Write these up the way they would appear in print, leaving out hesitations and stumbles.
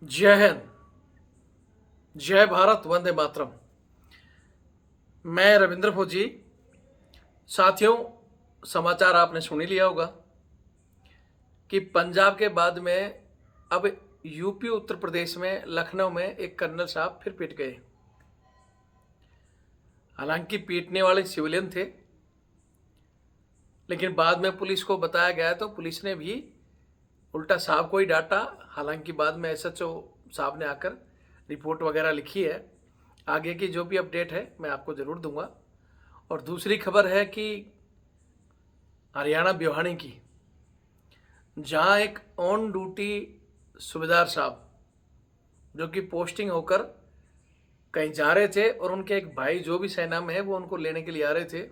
जय हिंद, जय भारत, वंदे मातरम। मैं रविंद्र फौजी। साथियों, समाचार आपने सुन ही लिया होगा कि पंजाब के बाद में अब यूपी उत्तर प्रदेश में लखनऊ में एक कर्नल साहब फिर पिट गए। हालांकि पीटने वाले सिविलियन थे, लेकिन बाद में पुलिस को बताया गया तो पुलिस ने भी उल्टा साहब को ही डांटा। हालांकि बाद में एसएचओ साहब ने आकर रिपोर्ट वगैरह लिखी है। आगे की जो भी अपडेट है मैं आपको ज़रूर दूंगा। और दूसरी खबर है कि हरियाणा भिवानी की, जहां एक ऑन ड्यूटी सूबेदार साहब जो कि पोस्टिंग होकर कहीं जा रहे थे और उनके एक भाई जो भी सेना में है वो उनको लेने के लिए आ रहे थे,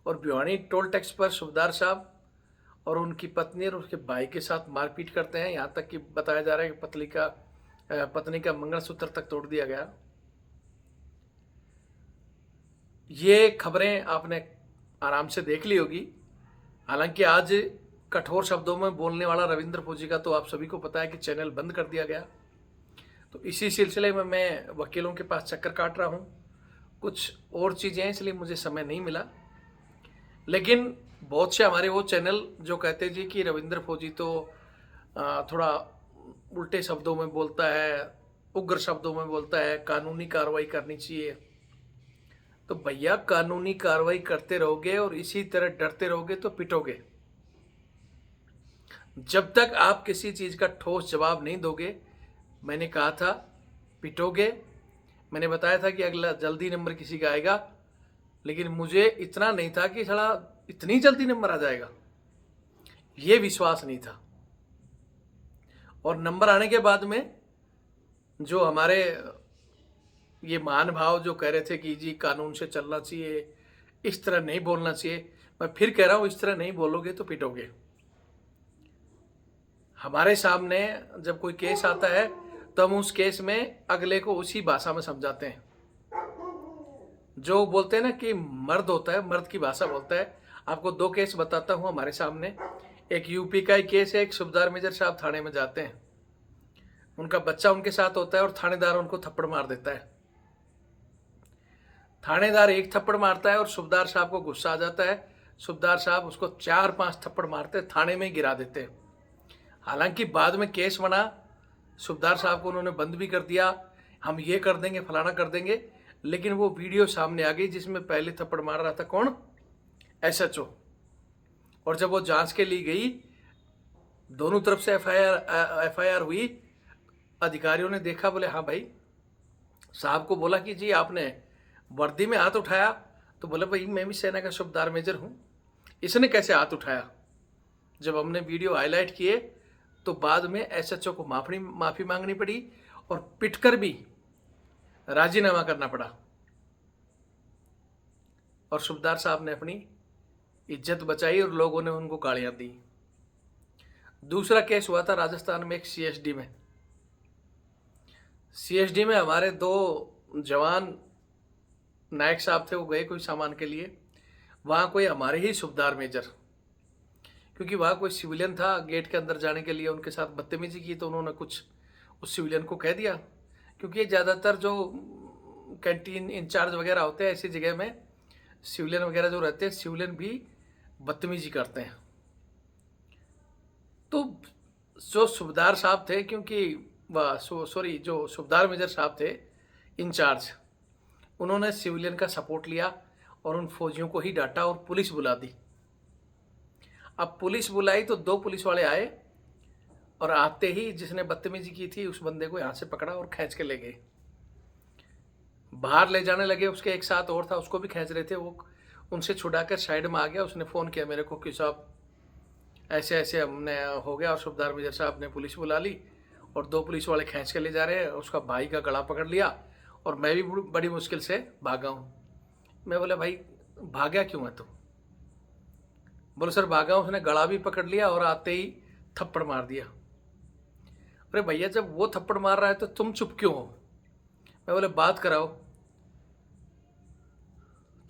और भिवानी टोल टैक्स पर सूबेदार साहब और उनकी पत्नी और उसके भाई के साथ मारपीट करते हैं। यहाँ तक कि बताया जा रहा है कि पत्नी का मंगलसूत्र तक तोड़ दिया गया। ये खबरें आपने आराम से देख ली होगी। हालांकि आज कठोर शब्दों में बोलने वाला रविंद्र फौजी का तो आप सभी को पता है कि चैनल बंद कर दिया गया। तो इसी सिलसिले में मैं वकीलों के पास चक्कर काट रहा हूँ। कुछ और चीज़ें हैं इसलिए मुझे समय नहीं मिला। लेकिन बहुत से हमारे वो चैनल जो कहते जी कि रविंद्र फौजी तो थोड़ा उल्टे शब्दों में बोलता है, उग्र शब्दों में बोलता है, कानूनी कार्रवाई करनी चाहिए। तो भैया, कानूनी कार्रवाई करते रहोगे और इसी तरह डरते रहोगे तो पिटोगे। जब तक आप किसी चीज़ का ठोस जवाब नहीं दोगे, मैंने कहा था पिटोगे। मैंने बताया था कि अगला जल्दी नंबर किसी का आएगा, लेकिन मुझे इतना नहीं था कि साला इतनी जल्दी नंबर आ जाएगा, ये विश्वास नहीं था। और नंबर आने के बाद में जो हमारे ये महान भाव जो कह रहे थे कि जी कानून से चलना चाहिए, इस तरह नहीं बोलना चाहिए, मैं फिर कह रहा हूँ इस तरह नहीं बोलोगे तो पिटोगे। हमारे सामने जब कोई केस आता है तो हम उस केस में अगले को उसी भाषा में समझाते हैं। जो बोलते हैं ना कि मर्द होता है, मर्द की भाषा बोलता है। आपको दो केस बताता हूँ हमारे सामने। एक यूपी का ही केस है। एक सूबेदार मेजर साहब थाने में जाते हैं, उनका बच्चा उनके साथ होता है और थानेदार उनको थप्पड़ मार देता है। थानेदार एक थप्पड़ मारता है और सूबेदार साहब को गुस्सा आ जाता है। सूबेदार साहब उसको 4-5 थप्पड़ मारते, थाने में गिरा देते हैं। हालांकि बाद में केस बना, सूबेदार साहब को उन्होंने बंद भी कर दिया, हम ये कर देंगे, फलाना कर देंगे। लेकिन वो वीडियो सामने आ गई जिसमें पहले थप्पड़ मार रहा था कौन? एसएचओ। और जब वो जांच के लिए गई, दोनों तरफ से एफआईआर हुई। अधिकारियों ने देखा, बोले हाँ भाई, साहब को बोला कि जी आपने वर्दी में हाथ उठाया, तो बोले भाई मैं भी सेना का सूबेदार मेजर हूँ, इसने कैसे हाथ उठाया? जब हमने वीडियो हाईलाइट किए तो बाद में एसएचओ को माफ़ी मांगनी पड़ी और पिटकर भी राजीनामा करना पड़ा, और सूबेदार साहब ने अपनी इज्जत बचाई और लोगों ने उनको गालियां दी। दूसरा केस हुआ था राजस्थान में, एक सीएसडी में। सीएसडी में हमारे दो जवान नायक साहब थे, वो गए कोई सामान के लिए। वहाँ कोई हमारे ही सूबेदार मेजर, क्योंकि वहाँ कोई सिविलियन था, गेट के अंदर जाने के लिए उनके साथ बदतमीजी की, तो उन्होंने कुछ उस सिविलियन को कह दिया। क्योंकि ज़्यादातर जो कैंटीन इंचार्ज वगैरह होते हैं ऐसी जगह में, सिविलियन वगैरह जो रहते हैं, सिविलियन भी बदतमीजी करते हैं। तो जो सूबेदार साहब थे, क्योंकि जो सूबेदार मेजर साहब थे इंचार्ज, उन्होंने सिविलियन का सपोर्ट लिया और उन फौजियों को ही डांटा और पुलिस बुला दी। अब पुलिस बुलाई तो 2 पुलिस वाले आए और आते ही जिसने बदतमीजी की थी उस बंदे को यहाँ से पकड़ा और खींच के ले गए। बाहर ले जाने लगे, उसके एक साथ और था, उसको भी खींच रहे थे। वो उनसे छुड़ाकर साइड में आ गया। उसने फ़ोन किया मेरे को कि साहब ऐसे ऐसे हमने हो गया, और सूबेदार मेजर साहब ने पुलिस बुला ली और 2 पुलिस वाले खींच के ले जा रहे हैं। उसका भाई का गला पकड़ लिया और मैं भी बड़ी मुश्किल से भागा हूँ। मैं बोला भाई भागा क्यों है तू? बोले सर भागा, उसने गला भी पकड़ लिया और आते ही थप्पड़ मार दिया। अरे भैया, जब वो थप्पड़ मार रहा है तो तुम चुप क्यों हो? मैं बोले बात कराओ।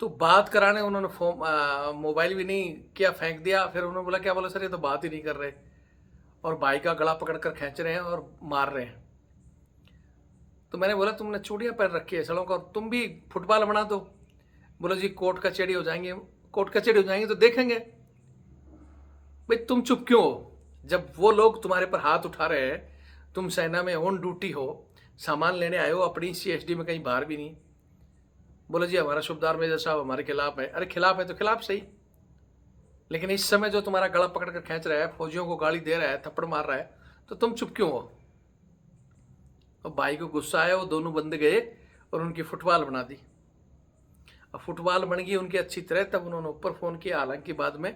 तो बात कराने उन्होंने मोबाइल भी नहीं किया, फेंक दिया। फिर उन्होंने बोला क्या? बोला सर ये तो बात ही नहीं कर रहे, और भाई का गला पकड़ कर खींच रहे हैं और मार रहे हैं। तो मैंने बोला तुमने चूड़ियाँ पहन रखी है सड़ों का, और तुम भी फुटबॉल बना दो। बोलो जी कोर्ट कचहरी हो जाएंगे, कोर्ट कचहरी हो जाएंगे तो देखेंगे। भाई तुम चुप क्यों हो? जब वो लोग तुम्हारे पर हाथ उठा रहे हैं, तुम सेना में ऑन ड्यूटी हो, सामान लेने आए हो अपनी CSD में, कहीं बाहर भी नहीं। बोलो जी हमारा सूबेदार मेजर साहब हमारे खिलाफ है। अरे खिलाफ है तो खिलाफ सही, लेकिन इस समय जो तुम्हारा गला पकड़ कर खींच रहा है, फौजियों को गाली दे रहा है, थप्पड़ मार रहा है, तो तुम चुप क्यों हो? और भाई को गुस्सा आया, वो दोनों बंदे गए और उनकी फुटबॉल बना दी। अब फुटबॉल बन गई उनकी अच्छी तरह, तब उन्होंने ऊपर फ़ोन किया। हालांकि बाद में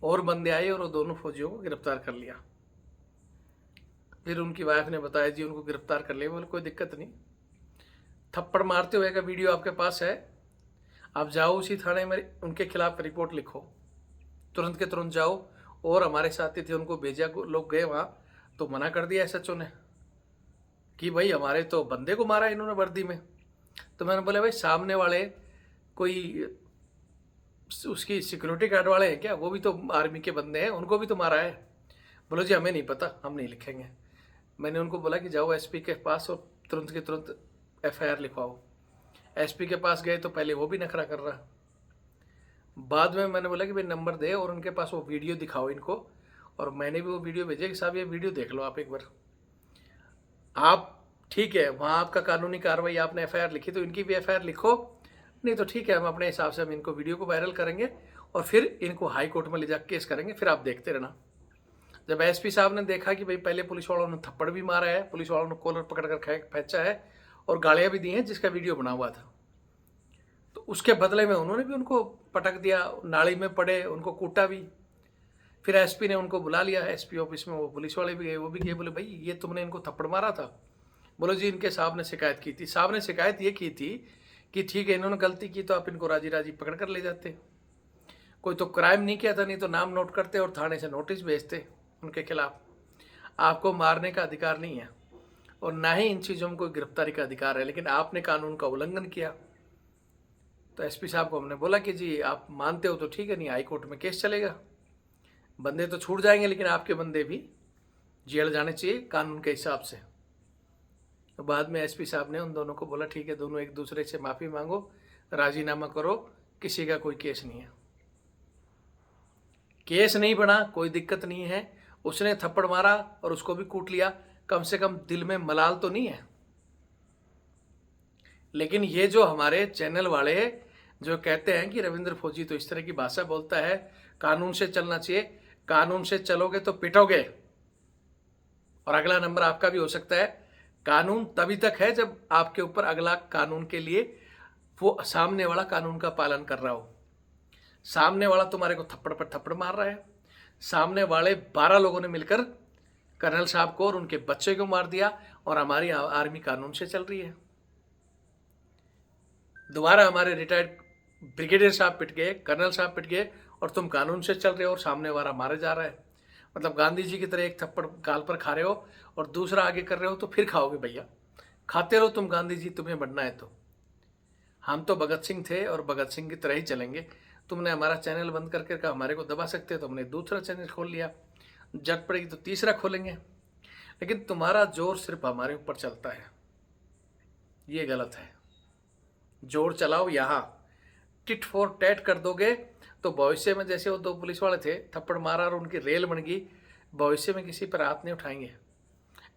और बंदे आए और वो दोनों फौजियों को गिरफ्तार कर लिया। फिर उनकी वाइफ ने बताया जी उनको गिरफ्तार कर लिया। बोले कोई दिक्कत नहीं, थप्पड़ मारते हुए का वीडियो आपके पास है, आप जाओ उसी थाने में उनके खिलाफ रिपोर्ट लिखो, तुरंत के तुरंत जाओ। और हमारे साथी थे उनको भेजा, लोग गए वहाँ तो मना कर दिया SHO ने कि भाई हमारे तो बंदे को मारा इन्होंने वर्दी में। तो मैंने बोला भाई सामने वाले कोई उसकी सिक्योरिटी गार्ड वाले हैं क्या? वो भी तो आर्मी के बंदे हैं, उनको भी तो मारा है। बोलो जी हमें नहीं पता, हम नहीं लिखेंगे। मैंने उनको बोला कि जाओ SP के पास और तुरंत के तुरंत FIR लिखवाओ। SP के पास गए तो पहले वो भी नखरा कर रहा। बाद में मैंने बोला कि भाई नंबर दे और उनके पास वो वीडियो दिखाओ इनको, और मैंने भी वो वीडियो भेजा कि साहब ये वीडियो देख लो आप एक बार। आप ठीक है वहाँ आपका कानूनी कार्रवाई, आपने FIR लिखी तो इनकी भी FIR लिखो, नहीं तो ठीक है हम अपने हिसाब से हम इनको वीडियो को वायरल करेंगे और फिर इनको हाई कोर्ट में ले जाकर केस करेंगे, फिर आप देखते रहना। जब SP साहब ने देखा कि भाई पहले पुलिस वालों ने थप्पड़ भी मारा है, पुलिस वालों ने कॉलर पकड़ कर फेंचा है और गालियाँ भी दी हैं जिसका वीडियो बना हुआ था, तो उसके बदले में उन्होंने भी उनको पटक दिया, नाली में पड़े, उनको कूटा भी। फिर SP ने उनको बुला लिया SP ऑफिस में, वो पुलिस वाले भी गए, वो भी गए, बोले भाई ये तुमने इनको थप्पड़ मारा था? बोलो जी इनके साहब ने शिकायत की थी। साहब ने शिकायत ये की थी कि ठीक है इन्होंने गलती की तो आप इनको राजी राजी पकड़ कर ले जाते, कोई तो क्राइम नहीं किया था, नहीं तो नाम नोट करते और थाने से नोटिस भेजते उनके खिलाफ। आपको मारने का अधिकार नहीं है और ना ही इन चीज़ों में कोई गिरफ्तारी का अधिकार है, लेकिन आपने कानून का उल्लंघन किया। तो SP साहब को हमने बोला कि जी आप मानते हो तो ठीक है, नहीं हाई कोर्ट में केस चलेगा, बंदे तो छूट जाएंगे लेकिन आपके बंदे भी जेल जाने चाहिए कानून के हिसाब से। तो बाद में SP साहब ने उन दोनों को बोला ठीक है दोनों एक दूसरे से माफ़ी मांगो, राजीनामा करो, किसी का कोई केस नहीं है। केस नहीं बना कोई दिक्कत नहीं है, उसने थप्पड़ मारा और उसको भी कूट लिया, कम से कम दिल में मलाल तो नहीं है। लेकिन ये जो हमारे चैनल वाले जो कहते हैं कि रविंद्र फौजी तो इस तरह की भाषा बोलता है, कानून से चलना चाहिए, कानून से चलोगे तो पिटोगे और अगला नंबर आपका भी हो सकता है। कानून तभी तक है जब आपके ऊपर अगला कानून के लिए वो सामने वाला कानून का पालन कर रहा हो। सामने वाला तुम्हारे को थप्पड़ पर थप्पड़ मार रहा है, सामने वाले 12 लोगों ने मिलकर कर्नल साहब को और उनके बच्चे को मार दिया और हमारी आर्मी कानून से चल रही है। दोबारा हमारे रिटायर्ड ब्रिगेडियर साहब पिट गए, कर्नल साहब पिट गए और तुम कानून से चल रहे हो और सामने वाला मारे जा रहा है। मतलब गांधी जी की तरह एक थप्पड़ गाल पर खा रहे हो और दूसरा आगे कर रहे हो, तो फिर खाओगे भैया, खाते रहो तुम गांधी जी, तुम्हें बनना है तो। हम तो भगत सिंह थे और भगत सिंह की तरह ही चलेंगे। तुमने हमारा चैनल बंद करके कहा हमारे को दबा सकते हो, तो हमने दूसरा चैनल खोल लिया, जट पड़ेगी तो तीसरा खोलेंगे। लेकिन तुम्हारा जोर सिर्फ हमारे ऊपर चलता है, ये गलत है। जोर चलाओ यहाँ, टिट फॉर टैट कर दोगे तो भविष्य में जैसे वो 2 पुलिस वाले थे, थप्पड़ मारा और उनकी रेल बन गई, भविष्य में किसी पर हाथ नहीं उठाएंगे।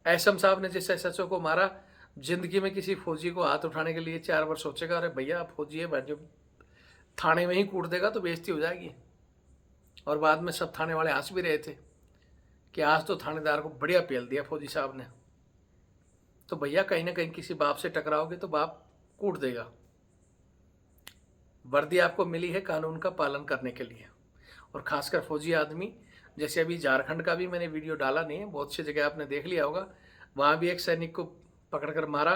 एसएम साहब ने जिस SHO को मारा, जिंदगी में किसी फौजी को हाथ उठाने के लिए 4 बार सोचेगा, अरे भैया आप फौजी है, जो थाने में ही कूट देगा तो बेइज्जती हो जाएगी। और बाद में सब थाने वाले हंस भी रहे थे कि आज तो थानेदार को बढ़िया पेल दिया फौजी साहब ने। तो भैया कहीं ना कहीं किसी बाप से टकराओगे तो बाप कूट देगा। वर्दी आपको मिली है कानून का पालन करने के लिए, और खासकर फौजी आदमी, जैसे अभी झारखंड का भी मैंने वीडियो डाला नहीं है, बहुत सी जगह आपने देख लिया होगा, वहाँ भी एक सैनिक को पकड़कर मारा,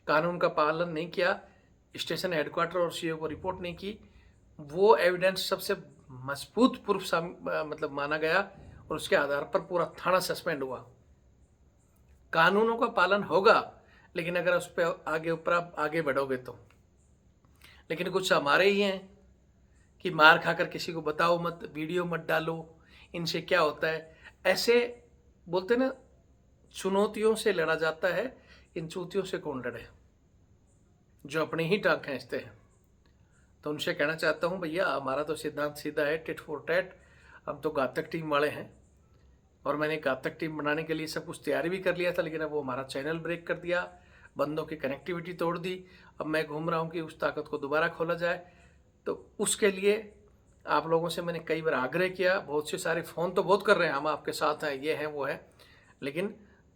कानून का पालन नहीं किया, स्टेशन हेडक्वार्टर और CO को रिपोर्ट नहीं की, वो एविडेंस सबसे मजबूत प्रूफ मतलब माना गया और उसके आधार पर पूरा थाना सस्पेंड हुआ। कानूनों का पालन होगा, लेकिन अगर उस पर ऊपर आप आगे बढ़ोगे तो। लेकिन कुछ हमारे ही हैं कि मार खाकर किसी को बताओ मत, वीडियो मत डालो, इनसे क्या होता है, ऐसे बोलते ना, चुनौतियों से लड़ा जाता है, इन चूतियों से कौन लड़े जो अपनी ही टांग खींचते हैं। तो उनसे कहना चाहता हूँ भैया हमारा तो सिद्धांत सीधा है, टिट फॉर टैट। हम तो घातक टीम वाले हैं और मैंने घातक टीम बनाने के लिए सब कुछ तैयारी भी कर लिया था, लेकिन अब वो हमारा चैनल ब्रेक कर दिया, बंदों की कनेक्टिविटी तोड़ दी। अब मैं घूम रहा हूँ कि उस ताकत को दोबारा खोला जाए। तो उसके लिए आप लोगों से मैंने कई बार आग्रह किया, बहुत से सारे फ़ोन तो बहुत कर रहे हैं, हम आपके साथ हैं, ये हैं वो है, लेकिन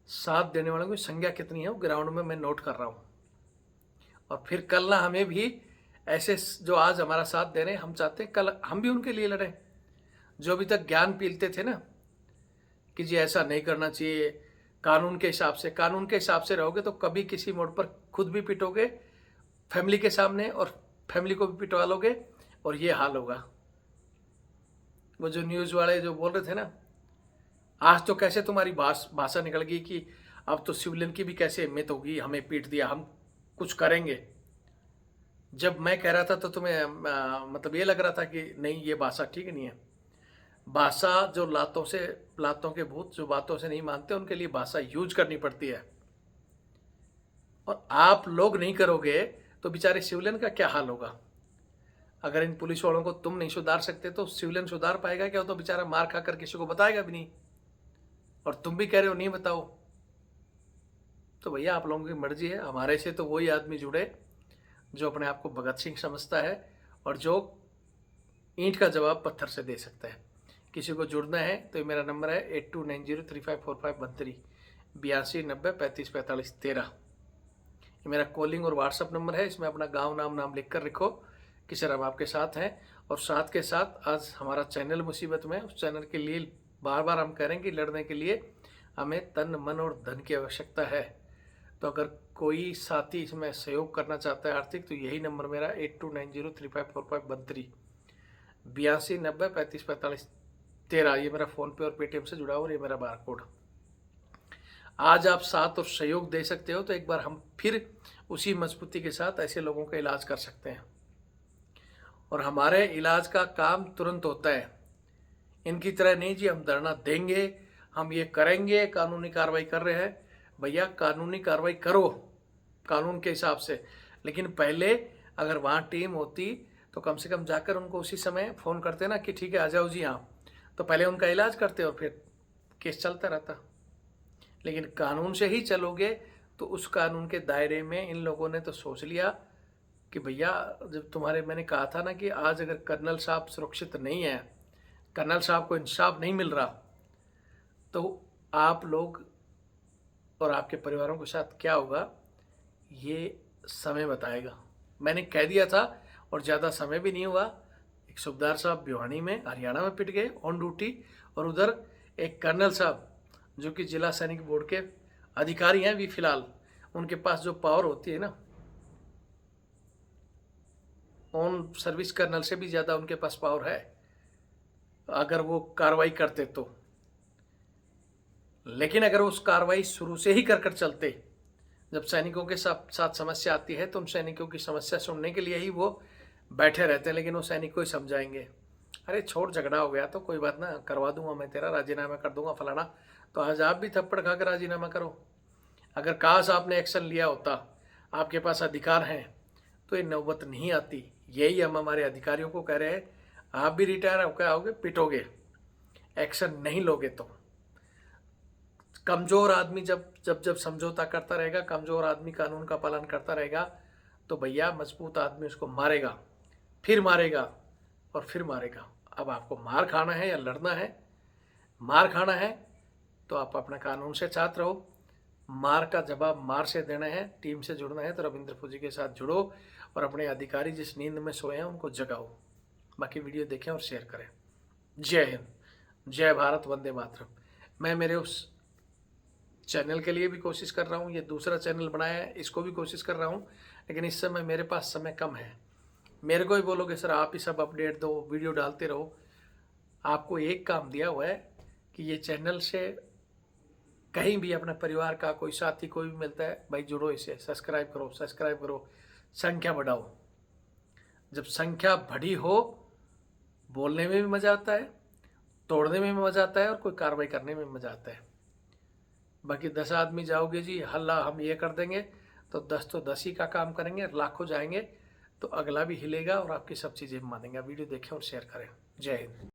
साथ देने वालों की संख्या कितनी है वो ग्राउंड में मैं नोट कर रहा हूँ। और फिर कल ना हमें भी ऐसे जो आज हमारा साथ दे रहे हैं, हम चाहते हैं कल हम भी उनके लिए लड़ें जो अभी तक ज्ञान पीलते थे ना कि जी ऐसा नहीं करना चाहिए, कानून के हिसाब से। कानून के हिसाब से रहोगे तो कभी किसी मोड़ पर खुद भी पिटोगे फैमिली के सामने और फैमिली को भी पिटवा लोगे और ये हाल होगा। वो जो न्यूज़ वाले जो बोल रहे थे ना, आज तो कैसे तुम्हारी भाषा निकल गई कि अब तो सिविलियन की भी कैसे हिम्मत होगी, हमें पीट दिया, हम कुछ करेंगे। जब मैं कह रहा था तो तुम्हें मतलब ये लग रहा था कि नहीं ये भाषा ठीक नहीं है। भाषा जो लातों के भूत जो बातों से नहीं मानते उनके लिए भाषा यूज करनी पड़ती है। और आप लोग नहीं करोगे तो बेचारे सिविलियन का क्या हाल होगा। अगर इन पुलिस वालों को तुम नहीं सुधार सकते तो सिविलियन सुधार पाएगा क्या? तो बेचारा मार खाकर किसी को बताएगा भी नहीं, और तुम भी कह रहे हो नहीं बताओ। तो भैया आप लोगों की मर्जी है। हमारे से तो वही आदमी जुड़े जो अपने आप को भगत सिंह समझता है और जो ईंट का जवाब पत्थर से दे सकता है। किसी को जुड़ना है तो ये मेरा नंबर है 8290354513 8290354513। ये मेरा कॉलिंग और व्हाट्सअप नंबर है। इसमें अपना गांव नाम लिख कर रखो कि सर हम आपके साथ हैं। और साथ के साथ आज हमारा चैनल मुसीबत में, उस चैनल के लिए बार बार हम कह रहे हैं कि लड़ने के लिए हमें तन मन और धन की आवश्यकता है। तो अगर कोई साथी इसमें सहयोग करना चाहता है आर्थिक, तो यही नंबर मेरा 8290354513 8290354513। ये मेरा फ़ोन पे और पेटीएम से जुड़ा हुआ और ये मेरा बार कोड। आज आप साथ और सहयोग दे सकते हो तो एक बार हम फिर उसी मजबूती के साथ ऐसे लोगों का इलाज कर सकते हैं। और हमारे इलाज का काम तुरंत होता है। इनकी तरह नहीं जी हम धरना देंगे, हम ये करेंगे, कानूनी कार्रवाई कर रहे हैं। भैया कानूनी कार्रवाई करो कानून के हिसाब से, लेकिन पहले अगर वहाँ टीम होती तो कम से कम जाकर उनको उसी समय फ़ोन करते ना कि ठीक है आ जाओ जी हाँ, तो पहले उनका इलाज करते और फिर केस चलता रहता। लेकिन कानून से ही चलोगे तो उस कानून के दायरे में इन लोगों ने तो सोच लिया कि भैया जब तुम्हारे मैंने कहा था ना कि आज अगर कर्नल साहब सुरक्षित नहीं है, कर्नल साहब को इंसाफ नहीं मिल रहा, तो आप लोग और आपके परिवारों के साथ क्या होगा ये समय बताएगा। मैंने कह दिया था और ज़्यादा समय भी नहीं हुआ। एक सूबेदार साहब भिवानी में हरियाणा में पिट गए ऑन ड्यूटी, और उधर एक कर्नल साहब जो कि जिला सैनिक बोर्ड के अधिकारी हैं भी फिलहाल, उनके पास जो पावर होती है ना, ऑन सर्विस कर्नल से भी ज़्यादा उनके पास पावर है अगर वो कार्रवाई करते तो। लेकिन अगर उस कार्रवाई शुरू से ही कर चलते, जब सैनिकों के साथ समस्या आती है तो उन सैनिकों की समस्या सुनने के लिए ही वो बैठे रहते हैं, लेकिन वो सैनिक को ही समझाएंगे अरे छोड़ झगड़ा हो गया तो कोई बात ना, करवा दूंगा मैं तेरा राजीनामा कर दूंगा फलाना। तो आज आप भी थप्पड़ खाकर राजीनामा करो। अगर काश आपने एक्शन लिया होता, आपके पास अधिकार हैं, तो ये नौबत नहीं आती। यही हम हमारे अधिकारियों को कह रहे हैं, आप भी रिटायर होकर आओगे पिटोगे, एक्शन नहीं लोगे तो। कमज़ोर आदमी जब समझौता करता रहेगा, कमज़ोर आदमी कानून का पालन करता रहेगा, तो भैया मजबूत आदमी उसको मारेगा, फिर मारेगा और फिर मारेगा। अब आपको मार खाना है या लड़ना है? मार खाना है तो आप अपना कानून से साथ रहो, मार का जवाब मार से देना है। टीम से जुड़ना है तो रविंद्र फौजी के साथ जुड़ो और अपने अधिकारी जिस नींद में सोए हैं उनको जगाओ। बाकी वीडियो देखें और शेयर करें। जय हिंद, जय भारत, वंदे मातरम। मैं मेरे उस चैनल के लिए भी कोशिश कर रहा हूँ, ये दूसरा चैनल बनाया है इसको भी कोशिश कर रहा हूँ, लेकिन इस समय मेरे पास समय कम है। मेरे को ही बोलोगे सर आप ही सब अपडेट दो, वीडियो डालते रहो। आपको एक काम दिया हुआ है कि ये चैनल से कहीं भी अपने परिवार का कोई साथी कोई भी मिलता है, भाई जुड़ो, इसे सब्सक्राइब करो, संख्या बढ़ाओ। जब संख्या बढ़ी हो, बोलने में भी मज़ा आता है, तोड़ने में भी मज़ा आता है और कोई कार्रवाई करने में मज़ा आता है। बाकी 10 आदमी जाओगे जी, हल्ला हम ये कर देंगे, तो 10 तो 10 ही का काम करेंगे, लाखों जाएंगे तो अगला भी हिलेगा और आपकी सब चीज़ें मानेंगे। वीडियो देखें और शेयर करें। जय हिंद।